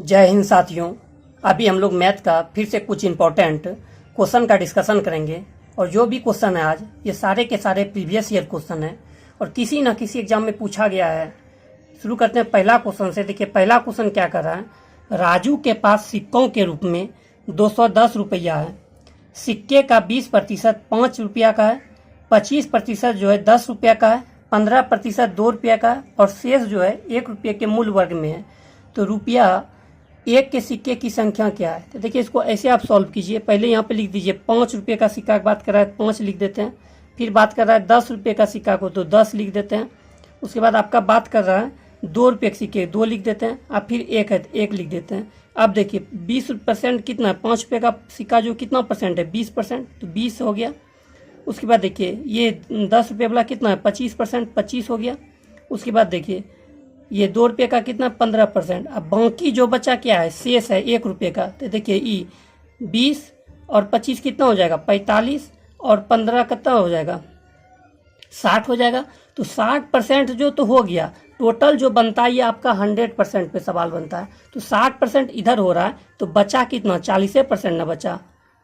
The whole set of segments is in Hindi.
जय हिंद साथियों। अभी हम लोग मैथ का फिर से कुछ इम्पोर्टेंट क्वेश्चन का डिस्कशन करेंगे और जो भी क्वेश्चन है आज ये सारे के सारे प्रीवियस ईयर क्वेश्चन है और किसी न किसी एग्जाम में पूछा गया है। शुरू करते हैं पहला क्वेश्चन से। देखिए पहला क्वेश्चन क्या कर रहा है, राजू के पास सिक्कों के रूप में 210 रुपया है। सिक्के का 20% 5 रुपया का है, 25% जो है 10 रुपया का है, 15% 2 रुपया का है और शेष जो है 1 रुपये के मूल वर्ग में है। तो रुपया एक के सिक्के की संख्या क्या है। तो देखिए इसको ऐसे आप सॉल्व कीजिए। पहले यहाँ पे लिख दीजिए 5 रुपये का सिक्का की बात कर रहा है 5 लिख देते हैं, फिर बात कर रहा है 10 रुपये का सिक्का को तो 10 लिख देते हैं। उसके बाद आपका बात कर रहा है 2 रुपये के सिक्के 2 लिख देते हैं, अब फिर 1 है तो 1 लिख देते हैं। अब देखिए 20% कितना है, 5 रुपये का सिक्का जो कितना परसेंट है 20%, तो 20 हो गया। उसके बाद देखिए ये 10 रुपये वाला कितना है 25%, 25 हो गया। उसके बाद देखिए ये 2 रुपये का कितना 15%। अब बाकी जो बचा क्या है, शेष है 1 रुपये का। तो देखिए 20 और 25 कितना हो जाएगा 45 और 15 कितना हो जाएगा 60 हो जाएगा। तो 60% जो तो हो गया, टोटल जो बनता है ये आपका 100% पे सवाल बनता है। तो 60% इधर हो रहा है तो बचा कितना 40% ना बचा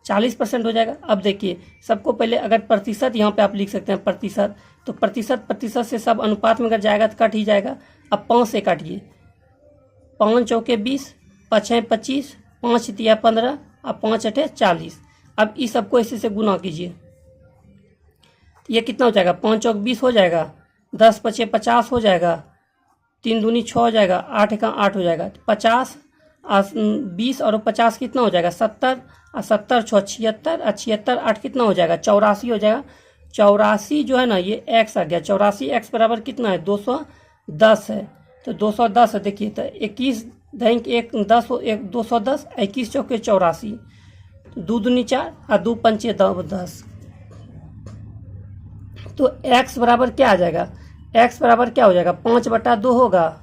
40% हो जाएगा। अब देखिए सबको पहले अगर प्रतिशत यहाँ पे आप लिख सकते हैं प्रतिशत, तो प्रतिशत से सब अनुपात में अगर जाएगा तो कट ही जाएगा। अब 5 से काटिए, 5 चौके 20, 5 25, 5 तिया 15 और 5 अठे 40। अब इस सबको इसी से गुना कीजिए, ये कितना हो जाएगा 5 चौक 20 हो जाएगा, 10 पचे 50 हो जाएगा, 3 दूनी 6 हो जाएगा, 8 का 8 हो जाएगा। 50 20 और 50 कितना हो जाएगा 70 और 70 6 76 और 76 8 कितना हो जाएगा 84 हो जाएगा। 84 जो है ना ये x आ गया। 84 x बराबर कितना है 210 है। तो 210 है। देखिए तो 21 बैंक 1 10 1 210, 21 चौके 84, 2 दूनी 4 और 2 पंचे 10। तो x बराबर क्या आ जाएगा, x बराबर क्या हो जाएगा 5/2 होगा।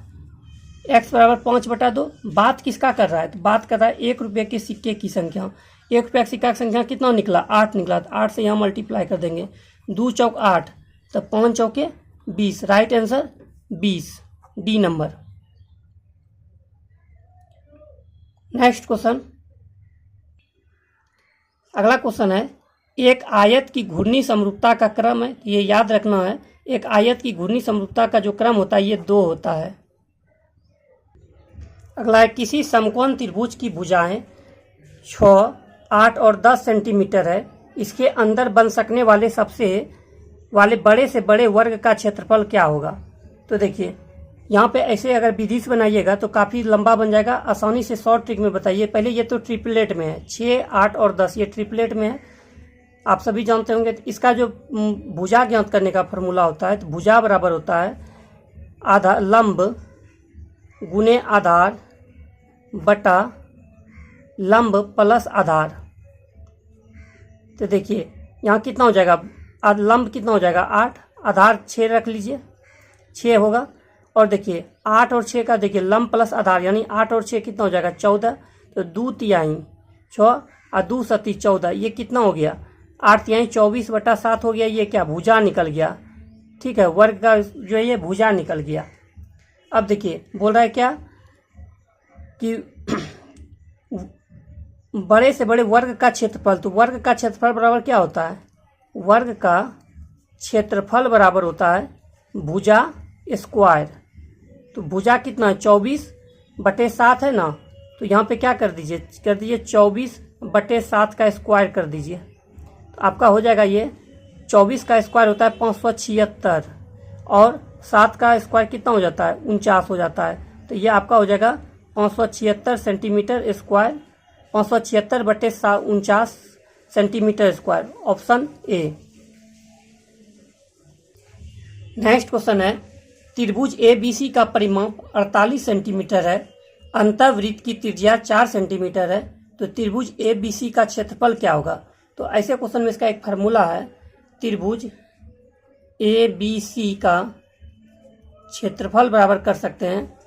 x बराबर 5/2। बात किसका कर रहा है, तो बात कर रहा है 1 रुपये के सिक्के की संख्या। 1 रुपये के सिक्का की संख्या कितना निकला 8 निकला। तो 8 से यहाँ मल्टीप्लाई कर देंगे, 2 चौक 8 तो 5 चौके 20। Right answer 20 D number. Next question, अगला क्वेश्चन है एक आयत की घूर्णी समरूपता का क्रम है, ये याद रखना है। एक आयत की घूर्णी समरूपता का जो क्रम होता है ये 2 होता है। अगला है किसी समकोण त्रिभुज की भुजाएं 6, 8 और 10 सेंटीमीटर है। इसके अंदर बन सकने वाले बड़े से बड़े वर्ग का क्षेत्रफल क्या होगा। तो देखिए यहाँ पे ऐसे अगर विधि से बनाइएगा तो काफ़ी लंबा बन जाएगा। आसानी से शॉर्ट ट्रिक में बताइए। पहले ये तो ट्रिपलेट में है, 6, 8 और 10 ये ट्रिपलेट में है, आप सभी जानते होंगे। तो इसका जो भुजा ज्ञात करने का फॉर्मूला होता है, तो भुजा बराबर होता है आधा लंब गुने आधार बटा लंब प्लस आधार। तो देखिए यहाँ कितना हो जाएगा, लंब कितना हो जाएगा 8, आधार 6 रख लीजिए 6 होगा। और देखिए 8 और 6 का देखिए लंब प्लस आधार यानी 8 और 6 कितना हो जाएगा 14। तो 2 तिहाई 6 और 2 सती 14, ये कितना हो गया 8 तिहाई 24/7 हो गया। ये क्या भुजा निकल गया, ठीक है, वर्ग का जो है ये भुजा निकल गया। अब देखिए बोल रहा है क्या कि बड़े से बड़े वर्ग का क्षेत्रफल, तो वर्ग का क्षेत्रफल बराबर क्या होता है, वर्ग का क्षेत्रफल बराबर होता है भुजा स्क्वायर। तो भुजा कितना है 24/7 है ना, तो यहाँ पे क्या कर दीजिए 24/7 का स्क्वायर कर दीजिए। तो आपका हो जाएगा ये 24 का स्क्वायर होता है 576 और 7 का स्क्वायर कितना हो जाता है 49 हो जाता है। तो ये आपका हो जाएगा 576 centimetre square, 576/49 centimetre square, option A. Next question है त्रिभुज ABC का परिमाप 48 सेंटीमीटर है, अंतःवृत्त की त्रिज्या 4 सेंटीमीटर है। तो त्रिभुज ABC का क्षेत्रफल क्या होगा। तो ऐसे क्वेश्चन में इसका एक फार्मूला है, त्रिभुज ABC का क्षेत्रफल बराबर कर सकते हैं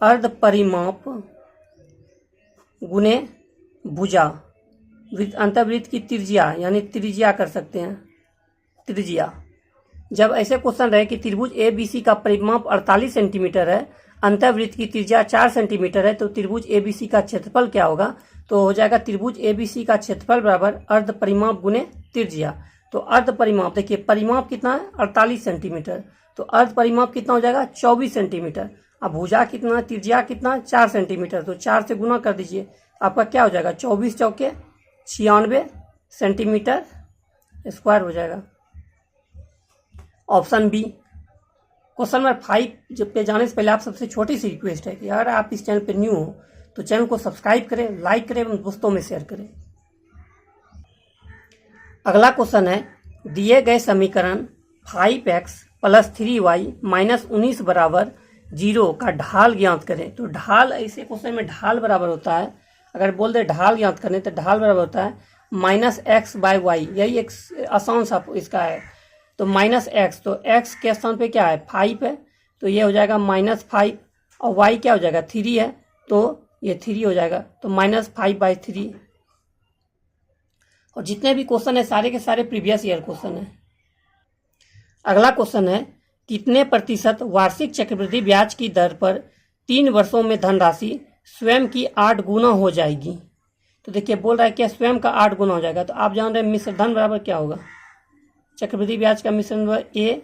अर्ध परिमाप गुने भुजा अंतःवृत्त की त्रिज्या यानी त्रिज्या कर सकते हैं त्रिज्या। जब ऐसे क्वेश्चन रहे कि त्रिभुज ABC का परिमाप 48 सेंटीमीटर है, अंतःवृत्त की त्रिज्या 4 सेंटीमीटर है, तो त्रिभुज ABC का क्षेत्रफल क्या होगा? तो हो जाएगा त्रिभुज ABC का क्षेत्रफल बराबर अर्ध परिमाप गुने त्रिज्या। तो अर्ध परिमाप, देखिए परिमाप कितना है 48 सेंटीमीटर, तो अर्ध परिमाप कितना हो जाएगा 24 सेंटीमीटर। अब भुजा कितना, त्रिज्या कितना 4 सेंटीमीटर, तो 4 से गुना कर दीजिए, आपका क्या हो जाएगा 24 चौके 96 सेंटीमीटर स्क्वायर हो जाएगा। Option B. क्वेश्चन नंबर 5 पे जाने से पहले आप सबसे छोटी सी रिक्वेस्ट है कि अगर आप इस चैनल पर न्यू हो तो चैनल को सब्सक्राइब करें, लाइक करें एवं दोस्तों में शेयर करें। अगला क्वेश्चन है, दिए गए समीकरण 5x + 3y - 19 बराबर 0 का ढाल ज्ञात करें। तो ढाल, ऐसे क्वेश्चन में ढाल बराबर होता है, अगर बोल दे ढाल ज्ञात करने तो ढाल बराबर होता है -x/y, यही एक आसान सा इसका है। तो -x, तो x के स्थान पे क्या है 5 है, तो ये हो जाएगा -5, और y क्या हो जाएगा 3 है, तो ये 3 हो जाएगा, तो -5/3। और जितने भी क्वेश्चन है सारे के सारे प्रीवियस ईयर क्वेश्चन है। अगला क्वेश्चन है, कितने प्रतिशत वार्षिक चक्रवृद्धि ब्याज की दर पर 3 वर्षों में धनराशि स्वयं की 8 गुना हो जाएगी? तो देखिए बोल रहा है क्या स्वयं का 8 गुना हो जाएगा, तो आप जान रहे हैं मिश्र धन बराबर क्या होगा, चक्रवृद्धि ब्याज का मिश्रण ए,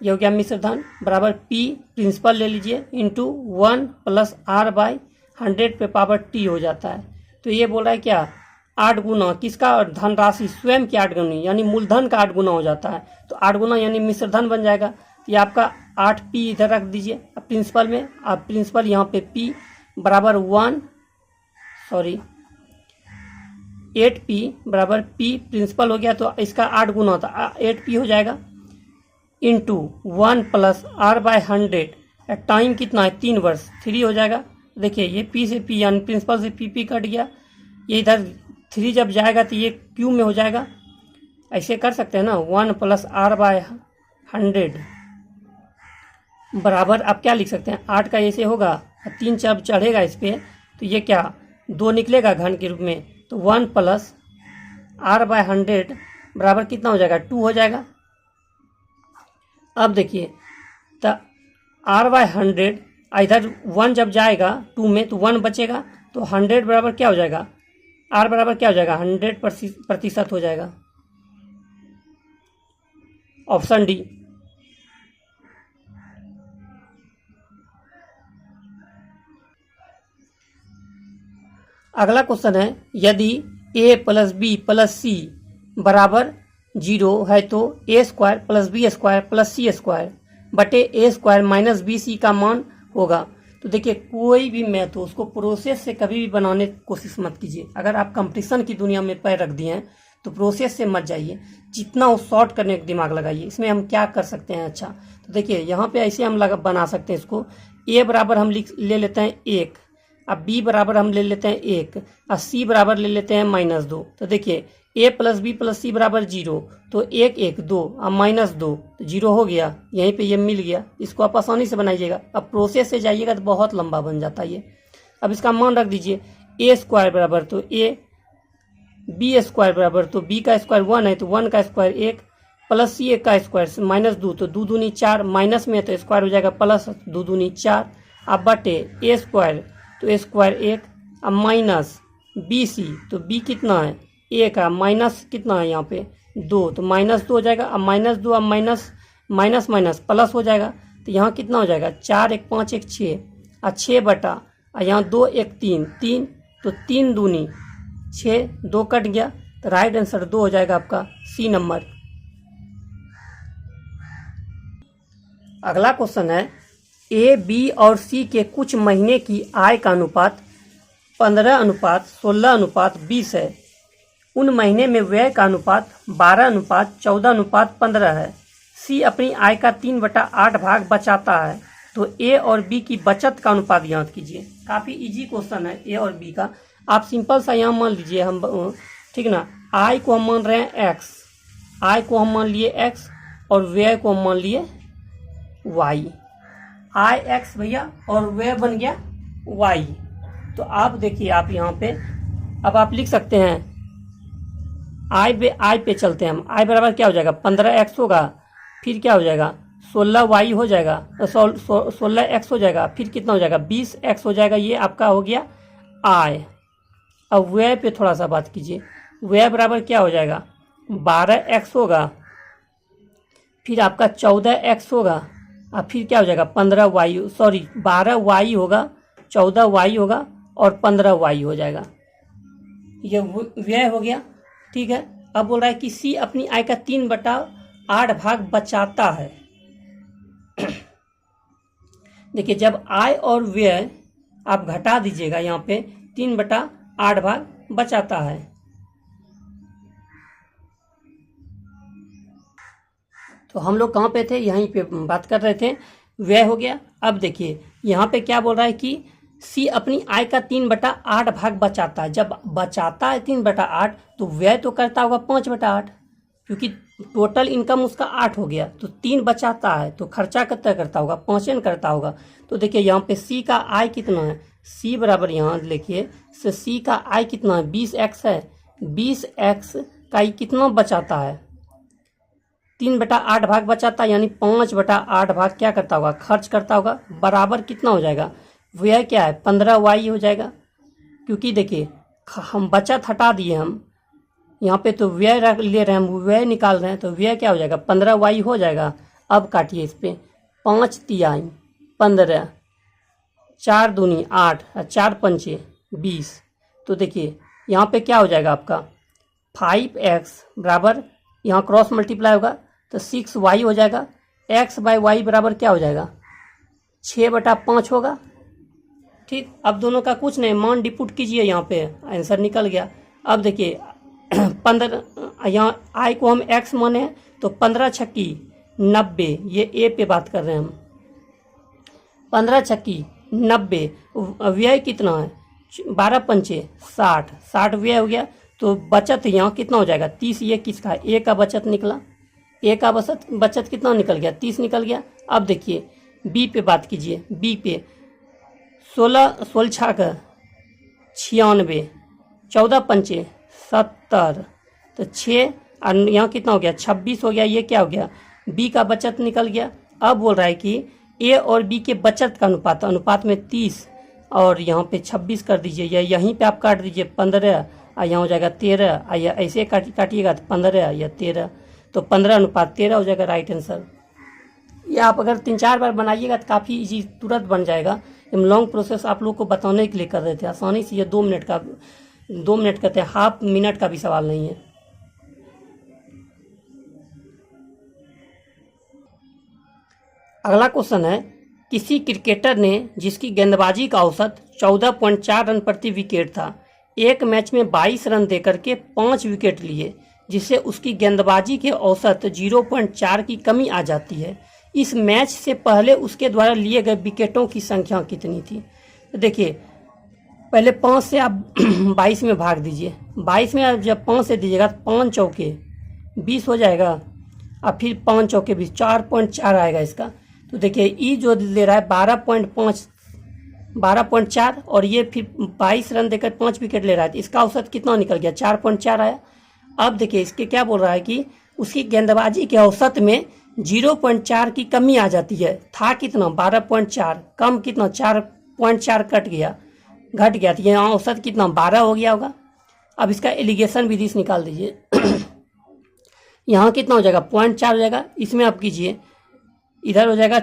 ये हो गया मिश्र धन बराबर P प्रिंसिपल ले लीजिए इंटू 1 + R/100 पे पावर T हो जाता है। तो ये बोल रहा है क्या 8 गुना किसका, धनराशि स्वयं की 8 गुनी, यानी मूलधन का 8 गुना हो जाता है, तो 8 गुना यानी मिश्र धन बन जाएगा। तो ये आपका 8P इधर रख दीजिए, अब प्रिंसिपल में, अब प्रिंसिपल यहाँ पे P बराबर 8P बराबर P प्रिंसिपल हो गया, तो इसका 8 गुना होता है 8P हो जाएगा इंटू 1 + R/100, टाइम कितना है 3 वर्ष, 3 हो जाएगा। देखिए ये P से P यानी प्रिंसिपल से P कट गया, ये इधर 3 जब जाएगा तो ये Q में हो जाएगा, ऐसे कर सकते हैं ना 1 + R/100 बराबर, आप क्या लिख सकते हैं 8 का ऐसे होगा, 3 जब चढ़ेगा इस पर तो ये क्या 2 निकलेगा घन के रूप में, तो 1 + R/100 बराबर कितना हो जाएगा 2 हो जाएगा। अब देखिए तो R/100 इधर 1 जब जाएगा 2 में तो 1 बचेगा, तो 100 बराबर क्या हो जाएगा, R बराबर क्या हो जाएगा 100% हो जाएगा। Option D. अगला क्वेश्चन है, यदि a + b + c बराबर 0 है तो a² + b² + c² बटे a² - bc का मान होगा। तो देखिए कोई भी मैथ हो उसको प्रोसेस से कभी भी बनाने की कोशिश मत कीजिए। अगर आप कंपटीशन की दुनिया में पैर रख दिए हैं तो प्रोसेस से मत जाइए, जितना वो शॉर्ट करने का दिमाग लगाइए। इसमें हम क्या कर सकते हैं, अच्छा तो देखिए यहाँ पे ऐसे हम बना सकते हैं इसको, a बराबर हम ले लेते हैं 1, अब b बराबर हम ले लेते हैं 1, और c बराबर ले लेते हैं -2। तो देखिए a + b + c बराबर 0, तो 1 1 2 और -2 तो 0 हो गया, यहीं पे ये मिल गया। इसको आप आसानी से बनाइएगा। अब प्रोसेस से जाइएगा तो बहुत लंबा बन जाता है ये। अब इसका मान रख दीजिए, a² बराबर तो a, b² बराबर तो b का स्क्वायर 1 है तो 1 का स्क्वायर 1, प्लस c का स्क्वायर -2 तो 2 दूनी 4, माइनस में तो स्क्वायर हो जाएगा प्लस 2 दूनी 4, अब बटे a² तो a² 1, अब माइनस bc तो b कितना है 1 का, माइनस कितना है यहाँ पे 2 तो -2 हो जाएगा, अब -2 अब माइनस प्लस हो जाएगा, तो यहाँ कितना हो जाएगा 4 1 5 1 6, और 6 बटा और यहाँ 2 1 3 तो 3 दूनी 6, 2 कट गया, तो राइट आंसर 2 हो जाएगा आपका सी नंबर। अगला क्वेश्चन है, ए बी और सी के कुछ महीने की आय का अनुपात 15:16:20 है। उन महीने में व्यय का अनुपात 12:14:15 है। सी अपनी आय का 3/8 भाग बचाता है, तो ए और बी की बचत का अनुपात ज्ञात कीजिए। काफ़ी इजी क्वेश्चन है ए और बी का। आप सिंपल सा यहाँ मान लीजिए, हम ठीक ना, आय को हम मान रहे हैं x, आय को हम मान लिए x और व्यय को हम मान लिए y। आय x भैया और व्यय बन गया y। तो आप देखिए, आप यहाँ पे अब आप लिख सकते हैं आय पे चलते हैं हम। आय बराबर क्या हो जाएगा 15x होगा, फिर क्या हो जाएगा 16y हो जाएगा, 16x हो जाएगा, फिर कितना हो जाएगा 20x हो जाएगा। ये आपका हो गया आय। अब व्यय पे थोड़ा सा बात कीजिए। व्यय बराबर क्या हो जाएगा 12x होगा, फिर आपका 14x होगा, और फिर क्या हो जाएगा 12y होगा, 14y होगा और 15y हो जाएगा। ये व्यय हो गया। ठीक है, अब बोल रहा है कि सी अपनी आय का 3/8 भाग बचाता है। देखिए जब आय और व्यय आप घटा दीजिएगा, यहाँ पे 3/8 भाग बचाता है। तो हम लोग कहाँ पे थे, यहीं पे बात कर रहे थे, व्यय हो गया। अब देखिए यहाँ पे क्या बोल रहा है कि सी अपनी आय का 3/8 भाग बचाता है। जब बचाता है 3/8 तो व्यय तो करता होगा 5/8, क्योंकि टोटल इनकम उसका 8 हो गया, तो 3 बचाता है तो खर्चा कितना करता होगा 5 करता होगा। तो देखिए यहाँ पे सी का आय कितना है, सी बराबर यहाँ लिखिए, सी का आय कितना है 20x है, 20x का कितना बचाता है 3/8 भाग बचाता है, यानी 5/8 भाग क्या करता होगा खर्च करता होगा। बराबर कितना हो जाएगा व्यय क्या है 15y हो जाएगा, क्योंकि देखिए हम बचत हटा दिए, हम यहाँ पे तो व्यय ले रहे हैं, हम व्यय निकाल रहे हैं, तो व्यय क्या हो जाएगा 15y हो जाएगा। अब काटिए इस पे 5 तिहाई 15, 4 दूनी 8, 4 पंचे 20। तो देखिए यहाँ पे क्या हो जाएगा आपका 5x बराबर, यहाँ क्रॉस मल्टीप्लाई होगा तो 6y हो जाएगा। x बाई वाई बराबर क्या हो जाएगा 6/5 होगा। ठीक, अब दोनों का कुछ नहीं, मान डिपुट कीजिए, यहाँ पे आंसर निकल गया। अब देखिए 15, यहाँ आई को हम x माने तो 15 छक्की 90, ये ए पे बात कर रहे हैं हम, 15 छक्की 90। व्यय कितना है 12 पंचे 60, 60 व्यय हो गया। तो बचत यहाँ कितना हो जाएगा 30, ये किसका है ए का बचत निकला, ए का बचत कितना निकल गया 30 निकल गया। अब देखिए बी पे बात कीजिए, बी पे 16 16 का 96, 14 पंचे 70, तो 6 और यहाँ कितना हो गया 26 हो गया। ये क्या हो गया बी का बचत निकल गया। अब बोल रहा है कि ए और बी के बचत का अनुपात में 30 और यहाँ पे 26 कर दीजिए, या यहीं पे आप काट दीजिए 15 और यहाँ हो जाएगा 13, या ऐसे काटिएगा तो 15 या 13, तो 15:13 हो जाएगा राइट आंसर। ये आप अगर 3-4 बार बनाइएगा तो काफ़ी इजी तुरंत बन जाएगा। हम लॉन्ग प्रोसेस आप लोग को बताने के लिए कर रहे थे, आसानी से ये 2 मिनट कहते हैं, हाफ मिनट का भी सवाल नहीं है। अगला क्वेश्चन है, किसी क्रिकेटर ने जिसकी गेंदबाजी का औसत 14.4 रन प्रति विकेट था, एक मैच में 22 रन देकर के 5 विकेट लिए, जिससे उसकी गेंदबाजी के औसत 0.4 की कमी आ जाती है। इस मैच से पहले उसके द्वारा लिए गए विकेटों की संख्या कितनी थी। तो देखिए पहले 5 से आप 22 में भाग दीजिए, 22 में आप जब 5 से दीजिएगा तो 5 चौके 20 हो जाएगा, और फिर 5 चौके 20, 4.4 आएगा इसका। तो देखिए ई जो ले रहा है 12.4 और ये फिर 22 रन देकर 5 विकेट ले रहा है, तो इसका औसत कितना निकल गया 4.4 आया। अब देखिए इसके क्या बोल रहा है कि उसकी गेंदबाजी के औसत में 0.4 की कमी आ जाती है। था कितना 12.4, कम कितना 4.4 घट गया, तो ये औसत कितना 12 हो गया होगा। अब इसका एलिगेशन विधि से निकाल दीजिए। यहाँ कितना हो जाएगा 0.4 हो जाएगा, इसमें आप कीजिए, इधर हो जाएगा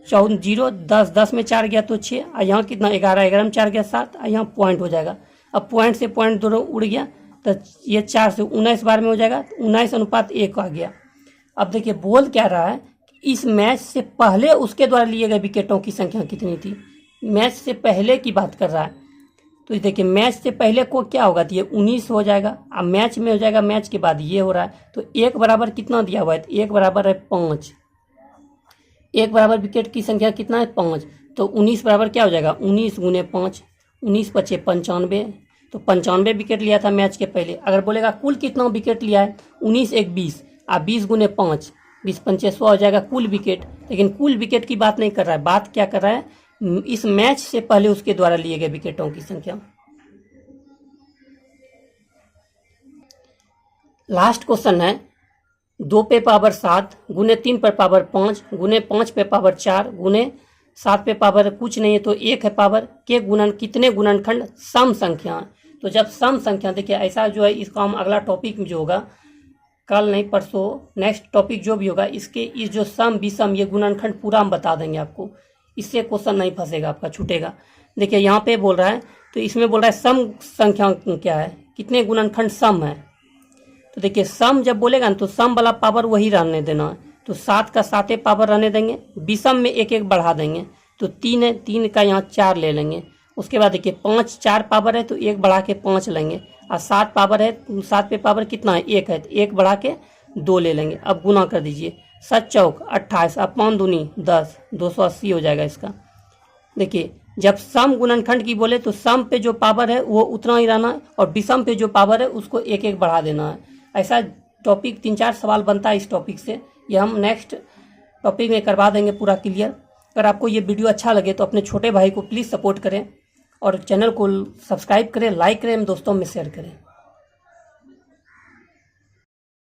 0, 10 में 4 गया तो 6, और यहाँ कितना 11 में 4 गया 7, और यहाँ पॉइंट हो जाएगा। अब पॉइंट से पॉइंट दोनों उड़ गया, तो ये 4 से 19 बार में हो जाएगा, 19:1 आ गया। अब देखिए बोल क्या रहा है, इस मैच से पहले उसके द्वारा लिए गए विकेटों की संख्या कितनी थी। मैच से पहले की बात कर रहा है, तो देखिए मैच से पहले को क्या होगा, तो ये 19 हो जाएगा, अब मैच में हो जाएगा, मैच के बाद ये हो रहा है, तो 1 बराबर कितना दिया हुआ है, तो 1 बराबर है 5, 1 बराबर विकेट की संख्या कितना है 5, तो 19 बराबर क्या हो जाएगा 19 गुने 5, 19 पचे 95, तो 95 विकेट लिया था मैच के पहले। अगर बोलेगा कुल कितना विकेट लिया है, 19 1 20, आप 20 गुने 5, 20 पंचे 100 हो जाएगा कुल विकेट। लेकिन कुल विकेट की बात नहीं कर रहा है, बात क्या कर रहा है, इस मैच से पहले उसके द्वारा लिए गए विकेटों की संख्या। लास्ट क्वेश्चन है, 2 पे पावर 7 गुने 3 पे पावर 5 गुने 5 पे पावर 4 गुने 7 पे पावर कुछ नहीं है तो 1 है पावर के गुणन कितने गुणनखंड सम संख्या। तो जब सम संख्या, देखिए ऐसा जो है इसका हम अगला टॉपिक जो होगा कल नहीं परसों नेक्स्ट टॉपिक जो भी होगा इसके इस जो सम विषम ये गुणनखंड पूरा हम बता देंगे आपको, इससे क्वेश्चन नहीं फंसेगा आपका, छूटेगा। देखिए यहाँ पे बोल रहा है तो इसमें बोल रहा है सम संख्या क्या है, कितने गुणनखंड सम है। तो देखिए सम जब बोलेगा ना तो सम वाला पावर वही रहने देना है, तो 7 का 7 पावर रहने देंगे, विषम में 1 1 बढ़ा देंगे तो 3 है, 3 का यहाँ 4 ले लेंगे। उसके बाद देखिए 5 4 पावर है तो 1 बढ़ा के 5 लेंगे, और 7 पावर है, 7 पे पावर कितना है 1 है, तो 1 बढ़ा के 2 ले लेंगे। अब गुना कर दीजिए, 7 चौक 28, अब 5 दूनी 10, 280 हो जाएगा इसका। देखिए जब सम गुणनखंड की बोले तो सम पे जो पावर है वो उतना ही रहना है, और विषम पे जो पावर है उसको 1 1 बढ़ा देना है। ऐसा टॉपिक 3 4 सवाल बनता है इस टॉपिक से, ये हम नेक्स्ट टॉपिक में करवा देंगे पूरा क्लियर। अगर आपको ये वीडियो अच्छा लगे तो अपने छोटे भाई को प्लीज़ सपोर्ट करें और चैनल को सब्सक्राइब करें, लाइक करें, दोस्तों में शेयर करें।